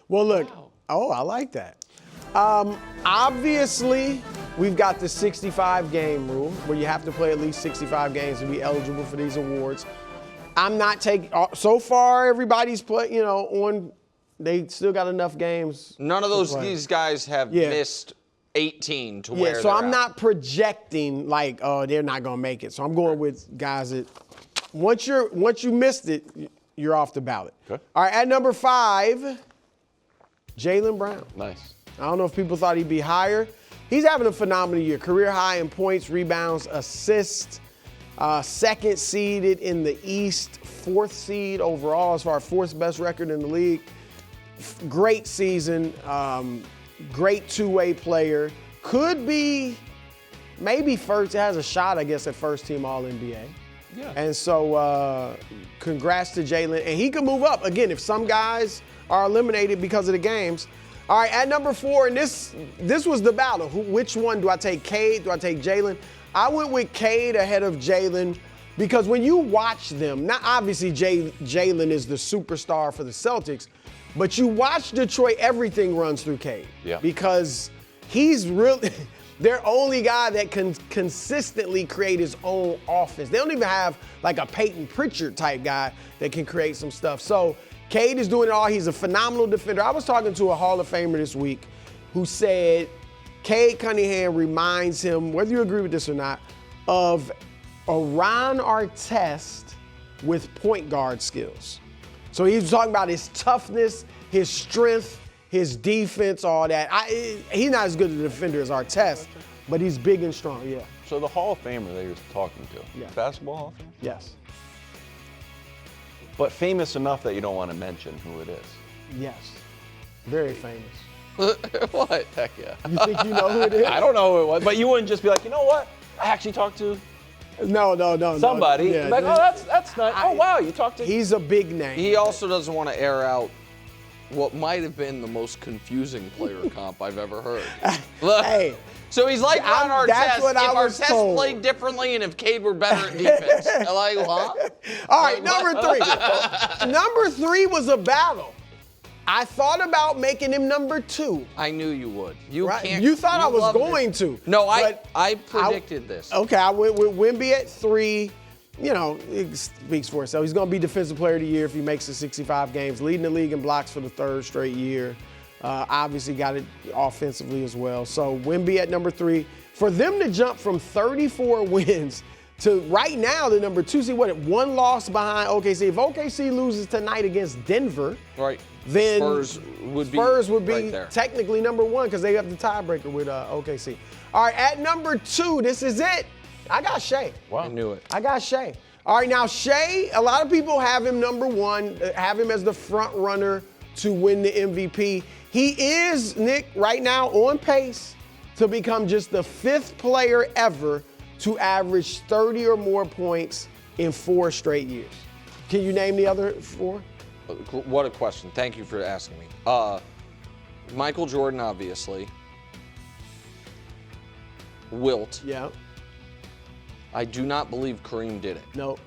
Well, look. Wow. Oh, I like that. Obviously, we've got the 65-game rule where you have to play at least 65 games to be eligible for these awards. I'm not taking. So far, everybody's on. They still got enough games. None of these guys have missed 18 to where. Yeah, so I'm not projecting like, oh, they're not gonna make it. So I'm going with guys that once you missed it, you're off the ballot. Okay. All right, at number 5, Jaylen Brown. Nice. I don't know if people thought he'd be higher. He's having a phenomenal year. Career high in points, rebounds, assists. Second seeded in the East, 4th seed overall as far as 4th best record in the league. Great season, great two-way player. Could be maybe first, has a shot, I guess, at first team All-NBA. Yeah. And so congrats to Jaylen. And he can move up. Again, if some guys are eliminated because of the games. All right, at number 4, and this was the battle. Which one do I take, Cade? Do I take Jaylen? I went with Cade ahead of Jaylen because when you watch them, now obviously Jaylen is the superstar for the Celtics, but you watch Detroit, everything runs through Cade. Yeah. Because he's really their only guy that can consistently create his own offense. They don't even have like a Peyton Pritchard type guy that can create some stuff. So Cade is doing it all. He's a phenomenal defender. I was talking to a Hall of Famer this week who said Cade Cunningham reminds him, whether you agree with this or not, of a Ron Artest with point guard skills. So he was talking about his toughness, his strength, his defense, all that. He's not as good a defender as Artest, but he's big and strong, yeah. So the Hall of Famer that you're talking to, basketball Hall of Famer? Yes. But famous enough that you don't want to mention who it is. Yes. Very famous. What? Heck yeah. You think you know who it is? I don't know who it was, but you wouldn't just be like, you know what? I actually talked to No. somebody. Yeah, Like, oh, that's nice. Oh, wow, you talked to. He's a big name. He also doesn't want to air out what might have been the most confusing player comp I've ever heard. Look, Hey. so he's like Ron Artest. That's what I was Artest told. played differently and if Cade were better at defense. Like, huh? All right, number 3. Number 3 was a battle. I thought about making him number 2. I knew you would. You Right? can't. You thought I was loved going it. to. No, but I predicted this. Okay, I went with Wemby at 3. You know, it speaks for itself. He's going to be Defensive Player of the Year if he makes the 65 games, leading the league in blocks for the 3rd straight year. Obviously got it offensively as well. So Wemby at number 3. For them to jump from 34 wins to right now the number 2 seed, one loss behind OKC. If OKC loses tonight against Denver, right, then Spurs would be right there. Technically number 1 because they have the tiebreaker with OKC. All right, at number 2, this is it. I got Shea. Wow. I knew it. I got Shea. All right, now Shea, a lot of people have him number 1, have him as the front runner to win the MVP. He is, Nick, right now on pace to become just the 5th player ever to average 30 or more points in 4 straight years. Can you name the other 4? What a question. Thank you for asking me. Michael Jordan, obviously. Wilt. Yeah. I do not believe Kareem did it. Nope.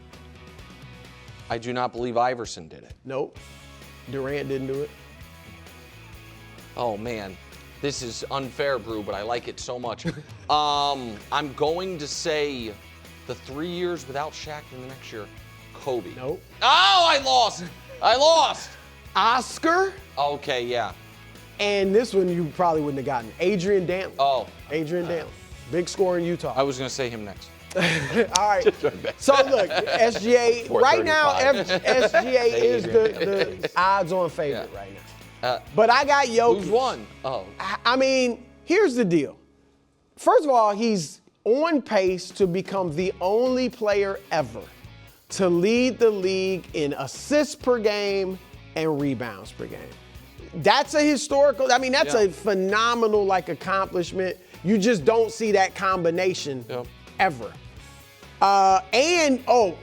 I do not believe Iverson did it. Nope. Durant didn't do it. Oh, man. This is unfair, Brou, but I like it so much. I'm going to say the 3 years without Shaq in the next year, Kobe. Nope. Oh, I lost. Oscar. Okay, yeah. And this one you probably wouldn't have gotten. Adrian Dantley. Oh. Adrian Dantley. Big scorer in Utah. I was going to say him next. All right. So look, SGA, right now, SGA is the odds-on favorite right now. But I got Jokic. Who's won? Oh. I mean, here's the deal. First of all, he's on pace to become the only player ever to lead the league in assists per game and rebounds per game. That's a historical, that's a phenomenal accomplishment. You just don't see that combination ever. And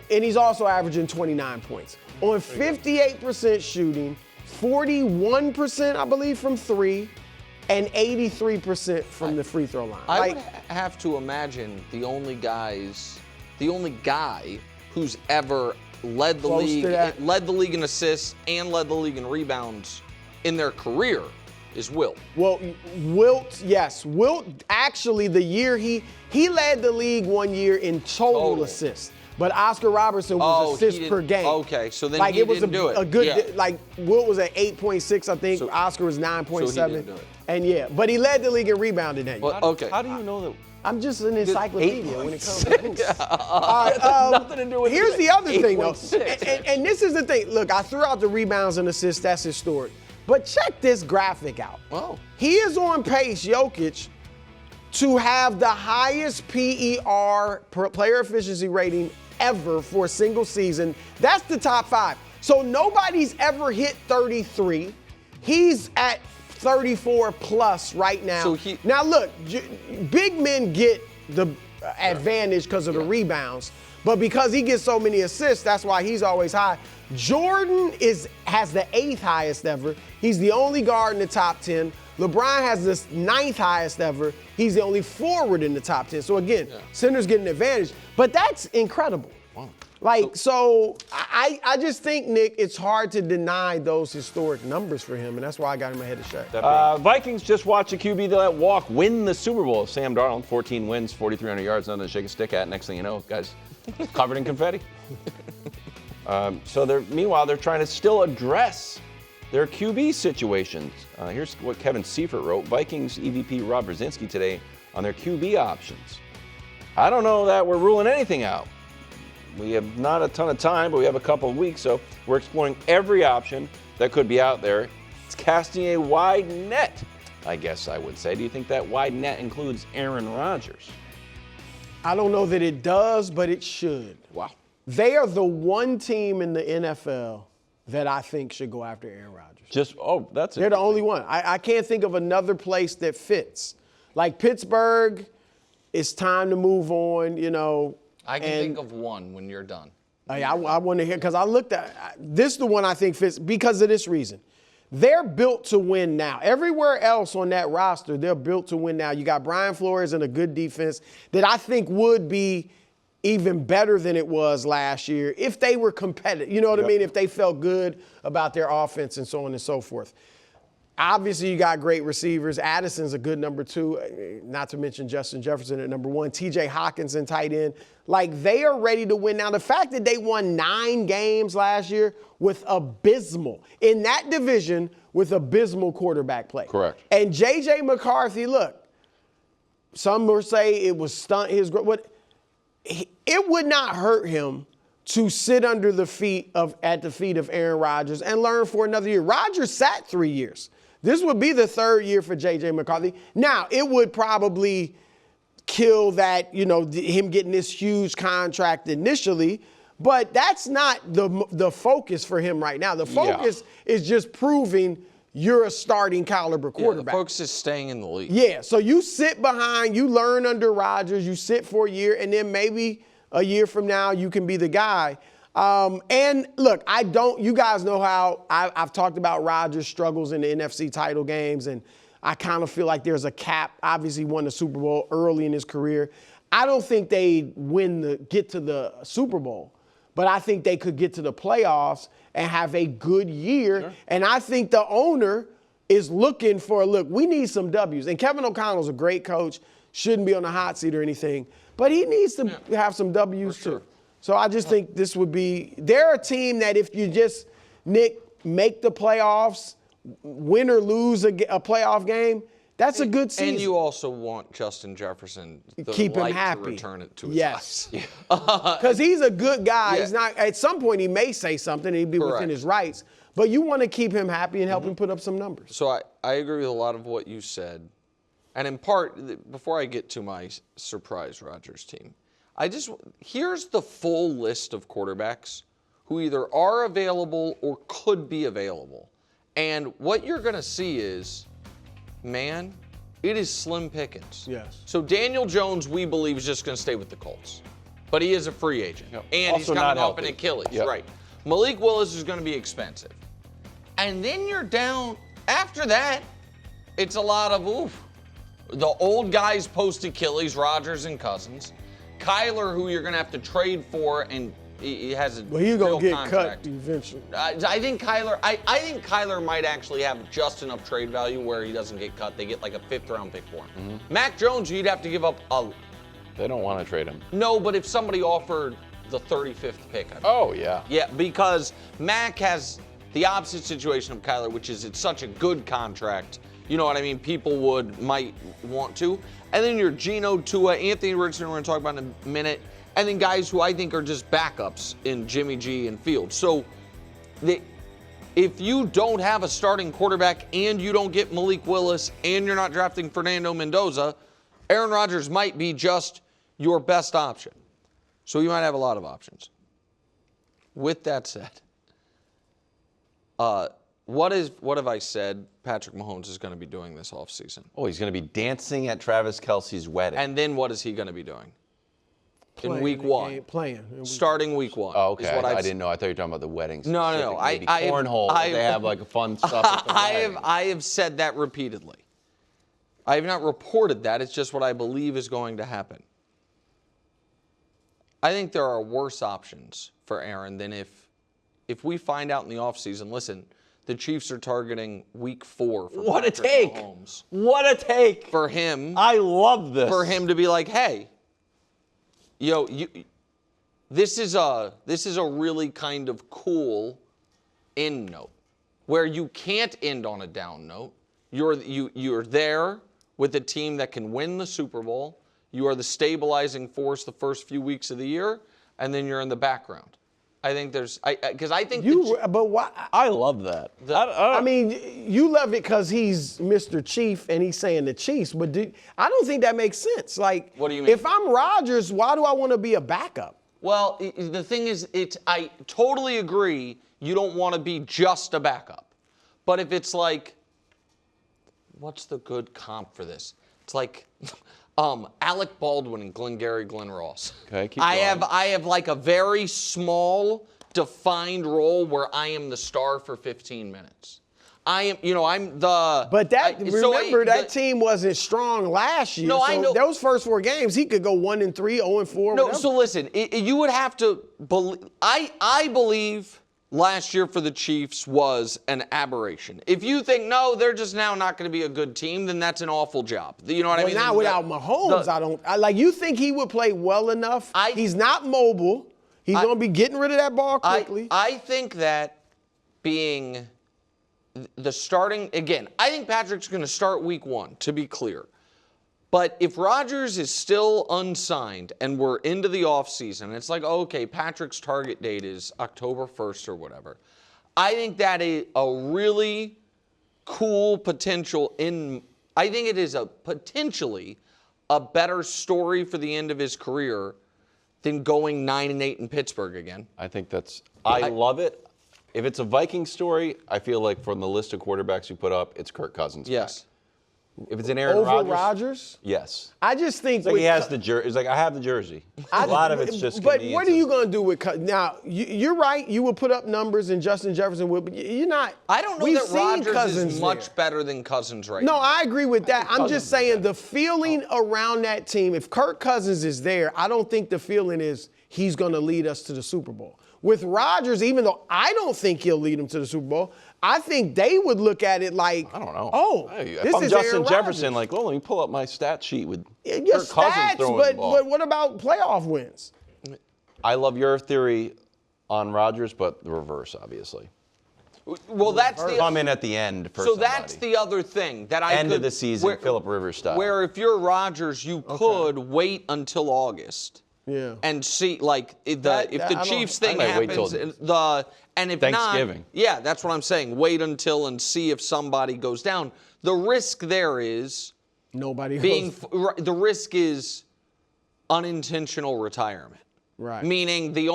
he's also averaging 29 points. On 58% shooting, 41%, I believe, from 3, and 83% from the free throw line. I would have to imagine the only guy who's ever led the league in assists and led the league in rebounds in their career is Wilt. Well, Wilt, yes. Wilt, actually, the year he led the league one year in total assists. But Oscar Robertson was assists per game. Okay, so then like he it was didn't do it. A good, yeah. like Wilt was at 8.6, I think. So, Oscar was 9.7. So he didn't do it. And yeah, but he led the league in rebounding that year. Well, okay. How do you know that? I'm just an encyclopedia when it comes to hoops. Nothing to do with Here's the other thing, though. 8.6. And this is the thing. Look, I threw out the rebounds and assists. That's historic. But check this graphic out. Oh. He is on pace, Jokic, to have the highest PER, player efficiency rating, ever for a single season. That's the top 5. So nobody's ever hit 33. He's at 34 plus right now. So now look, big men get the advantage because of the rebounds, but because he gets so many assists, that's why he's always high. Jordan has the 8th highest ever. He's the only guard in the top 10. LeBron has the 9th highest ever. He's the only forward in the top 10. So again, centers get an advantage, but that's incredible. Wow. Like, so I just think, Nick, it's hard to deny those historic numbers for him, and that's why I got him ahead of Shaq. Vikings just watched a QB that let walk win the Super Bowl. Sam Darnold, 14 wins, 4,300 yards, nothing to shake a stick at. Next thing you know, guys, covered in confetti. Meanwhile, they're trying to still address their QB situations. Here's what Kevin Seifert wrote. Vikings EVP Rob Brzezinski today on their QB options. I don't know that we're ruling anything out. We have not a ton of time, but we have a couple of weeks, so we're exploring every option that could be out there. It's casting a wide net, I guess I would say. Do you think that wide net includes Aaron Rodgers? I don't know that it does, but it should. Wow. They are the one team in the NFL that I think should go after Aaron Rodgers. They're the only one. I can't think of another place that fits. Like Pittsburgh, it's time to move on, you know. I can think of one when you're done. I want to hear, because I looked at this, the one I think fits because of this reason. They're built to win now. Everywhere else on that roster, they're built to win now. You got Brian Flores and a good defense that I think would be even better than it was last year if they were competitive. You know what I mean? If they felt good about their offense and so on and so forth. Obviously, you got great receivers. Addison's a good number 2, not to mention Justin Jefferson at number 1. TJ Hawkinson, tight end. Like, they are ready to win. Now, the fact that they won 9 games last year with abysmal, in that division, with abysmal quarterback play. Correct. And J.J. McCarthy, look, some will say it was stunt his growth. It would not hurt him to sit at the feet of Aaron Rodgers and learn for another year. Rodgers sat 3 years. This would be the 3rd year for J.J. McCarthy. Now, it would probably kill that, you know, him getting this huge contract initially, but that's not the focus for him right now. The focus is just proving you're a starting caliber quarterback. The focus is staying in the league. Yeah, so you sit behind, you learn under Rodgers, you sit for a year, and then maybe a year from now you can be the guy. And look, you guys know how I've talked about Rodgers' struggles in the NFC title games, and I kind of feel like there's a cap. Obviously, he won the Super Bowl early in his career. I don't think they get to the Super Bowl, but I think they could get to the playoffs and have a good year. Sure. And I think the owner is looking for, we need some W's. And Kevin O'Connell's a great coach, shouldn't be on the hot seat or anything, but he needs to have some W's too. So I just think they're a team that if you just, Nick, make the playoffs, win or lose a playoff game, that's a good season. And you also want Justin Jefferson keep him happy. To return it to his eyes. Because he's a good guy. Yeah. He's not. At some point, he may say something and he'd be within his rights. But you want to keep him happy and help him put up some numbers. So I agree with a lot of what you said. And in part, before I get to my surprise Rodgers team, here's the full list of quarterbacks who either are available or could be available. And what you're going to see is, man, it is slim pickings. Yes. So Daniel Jones, we believe, is just going to stay with the Colts. But he is a free agent. Yep. And also he's coming off an Achilles. Yep. Right. Malik Willis is going to be expensive. And then you're down, after that, it's a lot of, the old guys post-Achilles, Rodgers and Cousins. Kyler, who you're going to have to trade for and He has a Well, he's real gonna get contract. cut eventually. I think Kyler might actually have just enough trade value where he doesn't get cut. They get like a 5th-round pick for him. Mac Jones, you'd have to give up a. They don't want to trade him. No, but if somebody offered the 35th pick. Oh, yeah. Yeah, because Mac has the opposite situation of Kyler, which is it's such a good contract. You know what I mean? People might want to. And then your Geno, Tua, Anthony Richardson, we're going to talk about in a minute. And then guys who I think are just backups in Jimmy G and Fields. So if you don't have a starting quarterback and you don't get Malik Willis and you're not drafting Fernando Mendoza, Aaron Rodgers might be just your best option. So you might have a lot of options. With that said, what have I said Patrick Mahomes is going to be doing this offseason? Oh, he's going to be dancing at Travis Kelce's wedding. And then what is he going to be doing? Playing in week the one. game, playing. Starting week one. Oh, okay. Is what I didn't know. I thought you were talking about the wedding. No. Maybe cornhole. They have like fun stuff at the wedding. I have said that repeatedly. I have not reported that. It's just what I believe is going to happen. I think there are worse options for Aaron than if we find out in the offseason, listen, the Chiefs are targeting week 4 for What a Patrick take. Mahomes. What a take. For him. I love this. For him to be like, hey, this is a really kind of cool end note where you can't end on a down note. You're there with a team that can win the Super Bowl. You are the stabilizing force the first few weeks of the year, and then you're in the background. I think because I think but why? I love that. I mean, you love it because he's Mr. Chief and he's saying the Chiefs, but I don't think that makes sense. Like, what do you mean? If I'm Rodgers, why do I want to be a backup? Well, the thing is, I totally agree. You don't want to be just a backup, but if it's like, what's the good comp for this? It's like. Alec Baldwin and Glengarry Glen Ross. Okay, keep going. I have like a very small, defined role where I am the star for 15 minutes. I'm the. But that team wasn't strong last year. No, so I know. Those first 4 games, he could go 1-3, 0-4. No, whatever. so listen, you would have to believe. I believe last year for the Chiefs was an aberration. If you think, no, they're just now not going to be a good team, then that's an awful job. You know what I mean? Not without Mahomes, you think he would play well enough? He's not mobile. He's going to be getting rid of that ball quickly. I think that being the starting, again, I think Patrick's going to start week 1, to be clear. But if Rodgers is still unsigned and we're into the offseason, it's like, okay, Patrick's target date is October 1st or whatever. I think that is a really cool potential I think it is potentially a better story for the end of his career than going 9-8 in Pittsburgh again. I think I love it. If it's a Viking story, I feel like from the list of quarterbacks you put up, it's Kirk Cousins. Yes. If it's an Aaron Over Rodgers? Yes. I just think it's like he has the jersey. It's like, I have the jersey. A lot of it's just But what are you going to do with now? You're right. You will put up numbers, and Justin Jefferson will, but you're not. I don't know that Rodgers is much better than Cousins right now. No, I agree with that. I'm just saying the feeling around that team, if Kirk Cousins is there, I don't think the feeling is he's going to lead us to the Super Bowl. With Rodgers, even though I don't think he'll lead them to the Super Bowl, I think they would look at it like, I don't know. Oh, hey, this I'm is Justin Aaron Jefferson, Rodgers. like, well, let me pull up my stat sheet with Your Kirk Cousins stats, throwing but the ball. what about playoff wins? I love your theory on Rodgers, but the reverse, obviously. Well, that's Come in at the end for So somebody. that's the other thing that I End could, of the season, Phillip Rivers style. Where if you're Rodgers, you could wait until August. Yeah. And see, like, if the Chiefs thing I might wait happens, till and if Thanksgiving. not, yeah, that's what I'm saying. Wait until and see if somebody goes down. The risk there is Nobody the risk is unintentional retirement. Right. Meaning the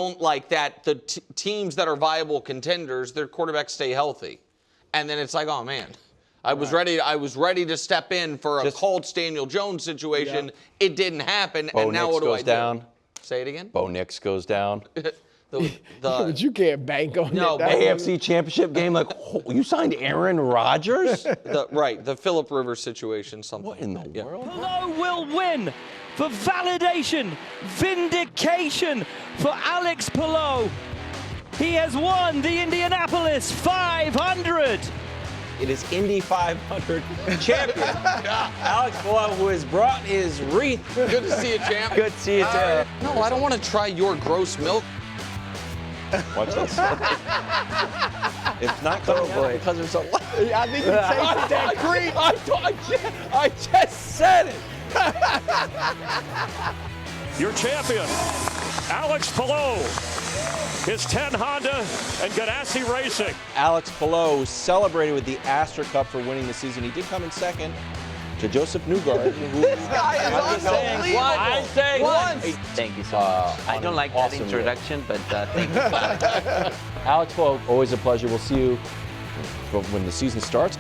teams that are viable contenders, their quarterbacks stay healthy, and then it's like, oh man, I was ready to step in for a Colts Daniel Jones situation. Yeah. It didn't happen, Bo and now Nix what do goes I do? down. Say it again. Bo Nix goes down. But you can't bank on No, it. but AFC Championship game, like, oh, you signed Aaron Rodgers? the Phillip Rivers situation, something. What in the world? Palou will win for validation, vindication for Alex Palou. He has won the Indianapolis 500. It is Indy 500 champion, Alex Palou, who has brought his wreath. Good to see you, champ. Good to see you, too. No, I don't want to try your gross milk. Watch this. It's not coming out because there's a lot. I think you tasted that cream. I just said it. Your champion, Alex Palou, his 10 Honda and Ganassi Racing. Alex Palou celebrated with the Astor Cup for winning the season. He did come in second to Joseph Newgarden, who This guy is unbelievable. I'm saying once. Thank you so much. I don't like that awesome introduction, but thank you. Alex Palou, always a pleasure. We'll see you when the season starts.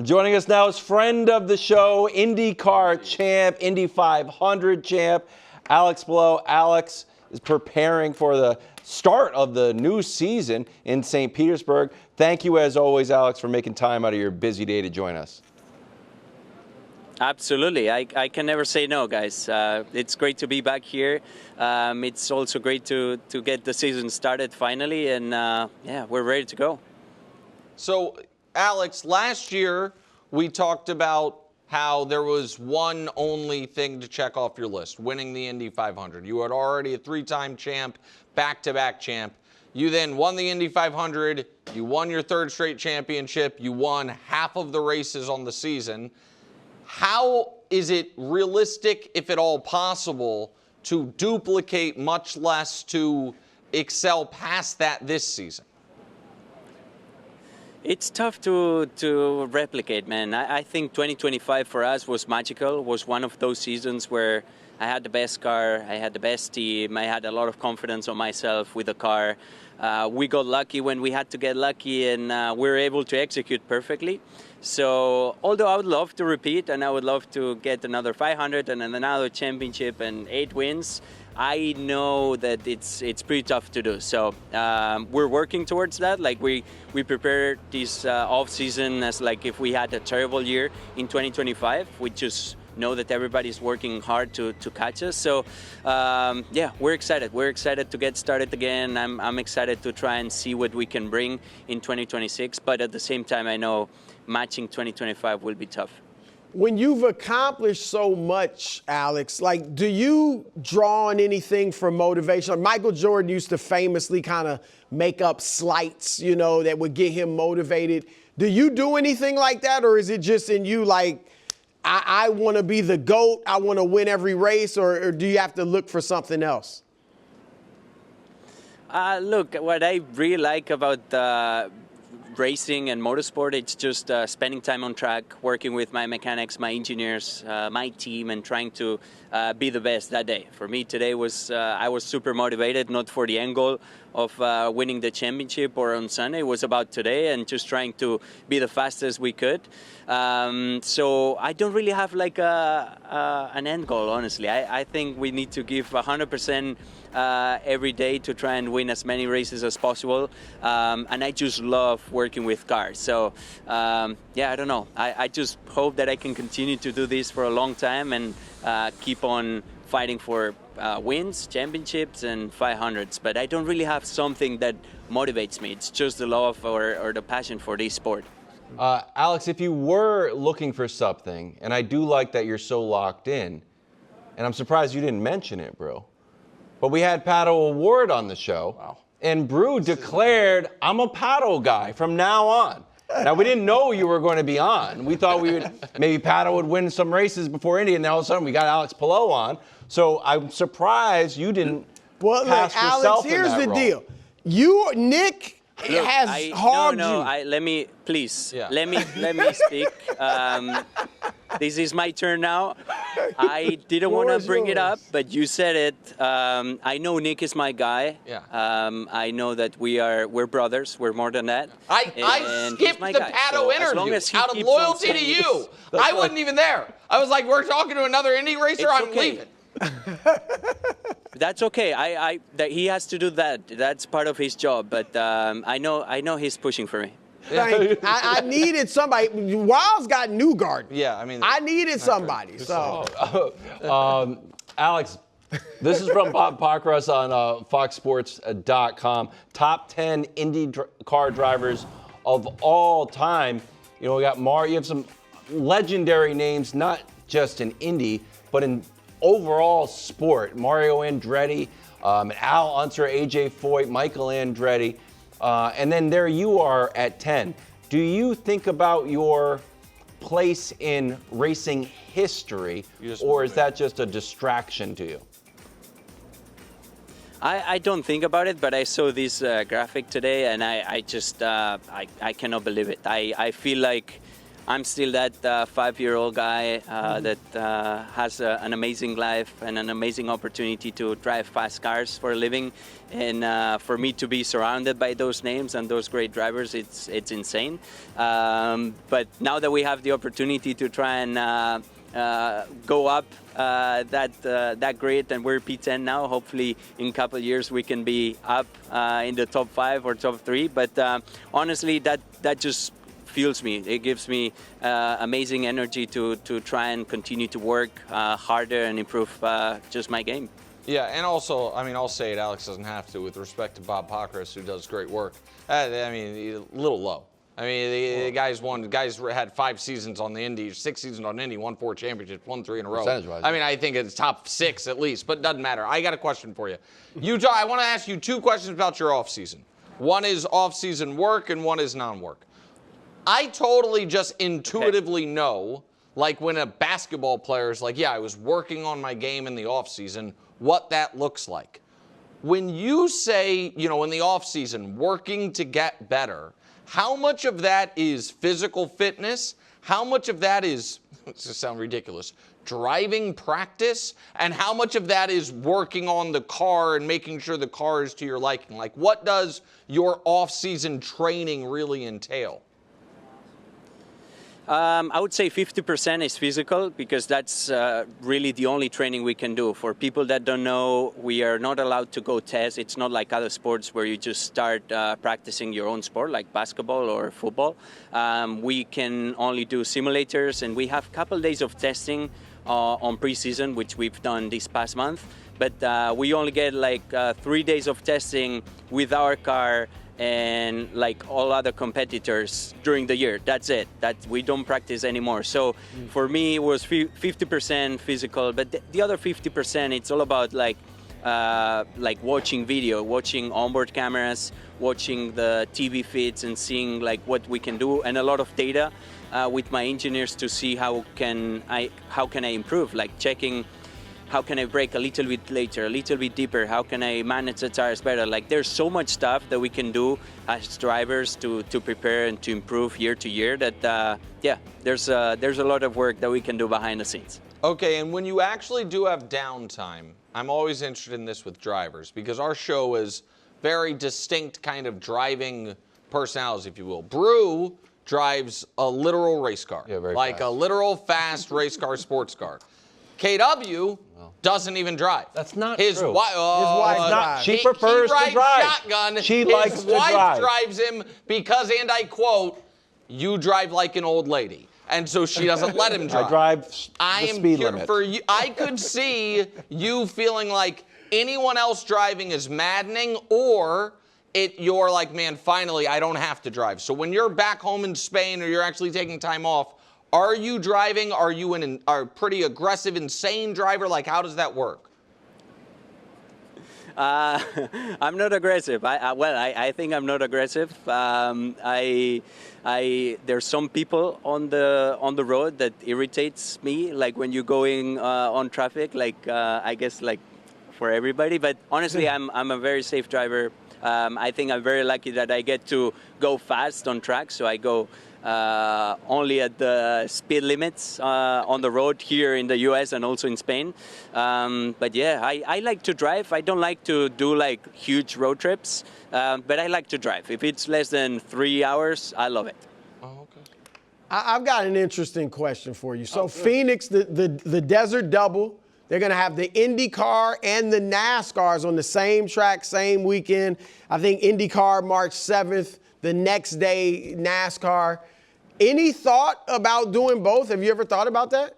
Joining us now is friend of the show, IndyCar champ, Indy 500 champ, Alex Palou. Alex is preparing for the start of the new season in St. Petersburg. Thank you, as always, Alex, for making time out of your busy day to join us. Absolutely. I can never say no, guys. It's great to be back here. It's also great to get the season started finally, and yeah, we're ready to go. So, Alex, last year we talked about how there was one only thing to check off your list, winning the Indy 500. You had already a 3-time champ, back-to-back champ. You then won the Indy 500. You won your 3rd straight championship. You won half of the races on the season. How is it realistic, if at all possible, to duplicate, much less to excel past that this season? It's tough to replicate, man. I think 2025 for us was magical, was one of those seasons where I had the best car, I had the best team, I had a lot of confidence on myself with the car. We got lucky when we had to get lucky, and we were able to execute perfectly. So, although I would love to repeat, and I would love to get another 500 and then another championship and 8 wins, I know that it's pretty tough to do. So we're working towards that. Like we prepared this off season as like if we had a terrible year in 2025. We just know that everybody's working hard to catch us. So yeah, we're excited. We're excited to get started again. I'm excited to try and see what we can bring in 2026. But at the same time, I know matching 2025 will be tough. When you've accomplished so much, Alex, like, do you draw on anything for motivation? Like Michael Jordan used to famously kind of make up slights, you know, that would get him motivated. Do you do anything like that, or is it just in you, like, I want to be the GOAT, I want to win every race, or do you have to look for something else? Look, what I really like about racing and motorsport, it's just spending time on track, working with my mechanics, my engineers, my team, and trying to be the best that day. For me, today was I was super motivated, not for the end goal of winning the championship or on Sunday. It was about today and just trying to be the fastest we could. So I don't really have like an end goal, honestly. I think we need to give 100% every day to try and win as many races as possible. And I just love working with cars. So yeah, I don't know. I just hope that I can continue to do this for a long time and keep on fighting for wins, championships, and 500s. But I don't really have something that motivates me. It's just the love or the passion for this sport. Alex, if you were looking for something, and I do like that you're so locked in, and I'm surprised you didn't mention it, Brou, but we had Pato Award on the show. Wow. And Brou declared, I'm a Pato guy from now on. Now, we didn't know you were going to be on. We thought maybe Pato would win some races before Indy, and then all of a sudden we got Alex Palou on. So I'm surprised you didn't pass look, yourself Alex, in here's that the role. deal. Nick Look, has hogged no, you. let me, please, Yeah. let me speak. This is my turn now. I didn't want to Floor is bring it up, yours. but you said it. I know Nick is my guy. Yeah. I know that we're brothers. We're more than that. I And he's skipped my the guy. Pato So as long interview as he out of keeps on loyalty to saying you. this, I wasn't even there. I was like, we're talking to another Indy racer, It's I'm okay. leaving. That's okay. He has to do that. That's part of his job. But I know he's pushing for me. I needed somebody. Wild's got Newgarden. Yeah, I mean, I needed somebody. So, Alex, this is from Bob Pockrass on FoxSports.com. Top 10 Indy car drivers of all time. You know, we got you have some legendary names, not just in Indy, but in overall sport. Mario Andretti, Al Unser, AJ Foyt, Michael Andretti. And then there you are at 10. Do you think about your place in racing history, or is that just a distraction to you? I don't think about it, but I saw this graphic today, and I just I cannot believe it. I feel like I'm still that 5-year-old guy that has an amazing life and an amazing opportunity to drive fast cars for a living. And for me to be surrounded by those names and those great drivers, it's insane. But now that we have the opportunity to try and go up that grid, and we're P10 now, hopefully in a couple of years we can be up in the top 5 or top 3. But honestly, that just fuels me. It gives me amazing energy to try and continue to work harder and improve just my game. Yeah, and also, I mean, I'll say it, Alex doesn't have to, with respect to Bob Pockrass, who does great work. I mean, a little low. I mean, the guys had 5 seasons on the Indy, 6 seasons on Indy, won 4 championships, won 3 in a row. Percentage-wise. I mean, I think it's top 6 at least, but it doesn't matter. I got a question for you. I want to ask you 2 questions about your offseason. One is off-season work, and one is non-work. I totally just intuitively know, like when a basketball player is like, yeah, I was working on my game in the offseason, what that looks like. When you say, you know, in the offseason, working to get better, how much of that is physical fitness? How much of that is, this will sound ridiculous, driving practice? And how much of that is working on the car and making sure the car is to your liking? Like, what does your off-season training really entail? I would say 50% is physical, because that's really the only training we can do. For people that don't know, we are not allowed to go test. It's not like other sports where you just start practicing your own sport, like basketball or football. We can only do simulators, and we have a couple days of testing on preseason, which we've done this past month. But we only get like 3 days of testing with our car and like all other competitors during the year. That's it. That we don't practice anymore. So for me, it was 50% physical, but the other 50%, it's all about like watching video, watching onboard cameras, watching the TV feeds, and seeing like what we can do, and a lot of data with my engineers to see how can I improve, like checking how can I brake a little bit later, a little bit deeper, how can I manage the tires better. Like there's so much stuff that we can do as drivers to prepare and to improve year to year that there's a lot of work that we can do behind the scenes. Okay, and when you actually do have downtime, I'm always interested in this with drivers, because our show is very distinct kind of driving personalities, if you will. Brou drives a literal race car, like fast. A literal fast race car, sports car. KW doesn't even drive. That's not true. His wife drives. She prefers to drive. Shotgun. She likes to drive. His wife drives him because, and I quote, "You drive like an old lady." And so she doesn't let him drive. I drive the speed limit. For you, I could see you feeling like anyone else driving is maddening, or you're like, man, finally, I don't have to drive. So when you're back home in Spain or you're actually taking time off, are you driving? Are you a pretty aggressive, insane driver? Like, how does that work? I'm not aggressive. I think I'm not aggressive. There's some people on the road that irritates me, like when you're going on traffic, like I guess like for everybody. But honestly, I'm a very safe driver. I think I'm very lucky that I get to go fast on track, so I go only at the speed limits on the road here in the US and also in Spain. But yeah, I like to drive. I don't like to do like huge road trips, but I like to drive. If it's less than 3 hours, I love it. Oh, okay. I've got an interesting question for you. So Phoenix, the Desert Double, They're going to have the IndyCar and the NASCARs on the same track, same weekend. I think IndyCar March 7th, the next day NASCAR. Any thought about doing both? Have you ever thought about that?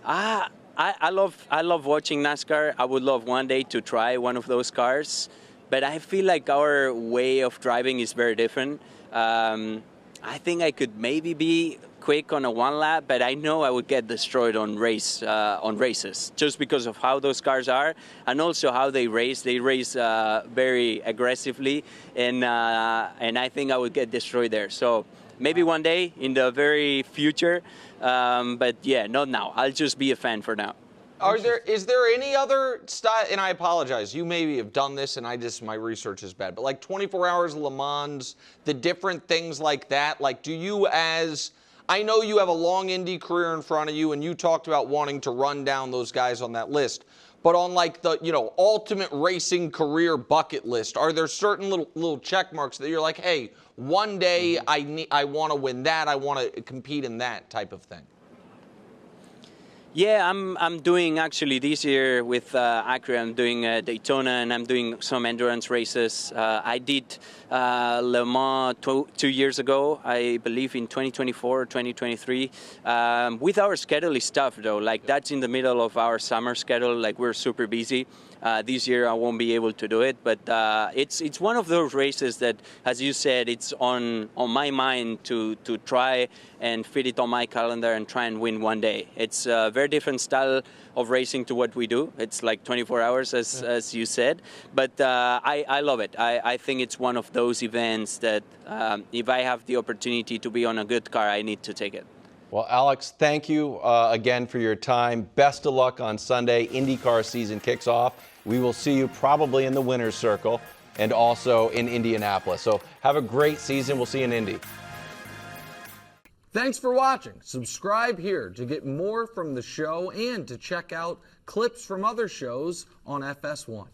I love watching NASCAR. I would love one day to try one of those cars, but I feel like our way of driving is very different. I think I could maybe be quick on a one lap, but I know I would get destroyed on races just because of how those cars are and also how they race. They race very aggressively, and I think I would get destroyed there. So maybe one day in the very future, but yeah, not now. I'll just be a fan for now. Is there any other style, and I apologize, you maybe have done this and my research is bad, but like 24 Hours Le Mans, the different things like that, like do you I know you have a long Indy career in front of you and you talked about wanting to run down those guys on that list, but on like the, ultimate racing career bucket list, are there certain little check marks that you're like, hey, one day I want to win that, I want to compete in that type of thing? Yeah, I'm doing actually this year with Acre. I'm doing Daytona and I'm doing some endurance races. I did Le Mans 2 years ago, I believe in 2024 or 2023. With our schedule is tough though. Like that's in the middle of our summer schedule. Like we're super busy. This year I won't be able to do it, but it's one of those races that, as you said, it's on my mind to try and fit it on my calendar and try and win one day. It's a very different style of racing to what we do. It's like 24 hours, as you said, but I love it. I think it's one of those events that if I have the opportunity to be on a good car, I need to take it. Well, Alex, thank you again for your time. Best of luck on Sunday. IndyCar season kicks off. We will see you probably in the winner's circle and also in Indianapolis. So have a great season. We'll see you in Indy. Thanks for watching. Subscribe here to get more from the show and to check out clips from other shows on FS1.